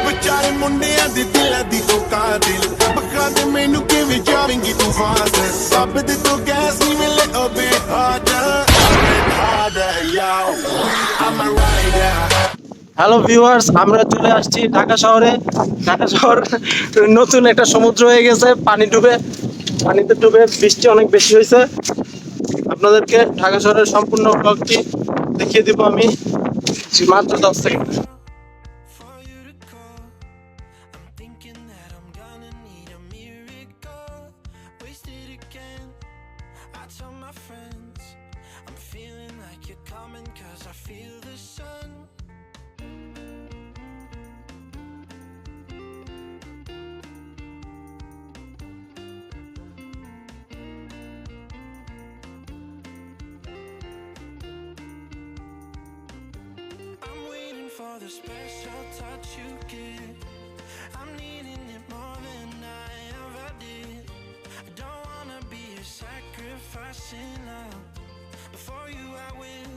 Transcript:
ਵਿਚਾਰੇ ਮੁੰਡਿਆਂ ਦੇ ਦਿਲਾਂ ਦੀ ਤੂੰ ਕਾਤਿਲ ਬਖਾ ਦੇ ਮੈਨੂੰ ਕਿਵੇਂ ਜਾਵੇਂਗੀ ਤੂੰ ਫਾਸਲ ਸਭ ਦੇ ਤੋਂ ਗੈਸ ਨਹੀਂ ਮਿਲੇ ਅਬੇ harder yo I'm a rider hello viewers, আমরা চলে আসছি ঢাকা শহরে। ঢাকা শহর নতুন একটা সমুদ্র হয়ে গেছে, পানিতে ডুবে বৃষ্টি অনেক বেশি হয়েছে। আপনাদেরকে ঢাকা শহরের সম্পূর্ণ ব্লগটি দেখিয়ে দিব আমি মাত্র 10 second. for you to call I'm thinking that I'm gonna need a miracle wasted again I tell my friends I'm feeling like you're coming cause I feel the sun I'm waiting for the special touch you give I'm needing it more than I ever did I don't wanna be a sacrifice in love Before you I will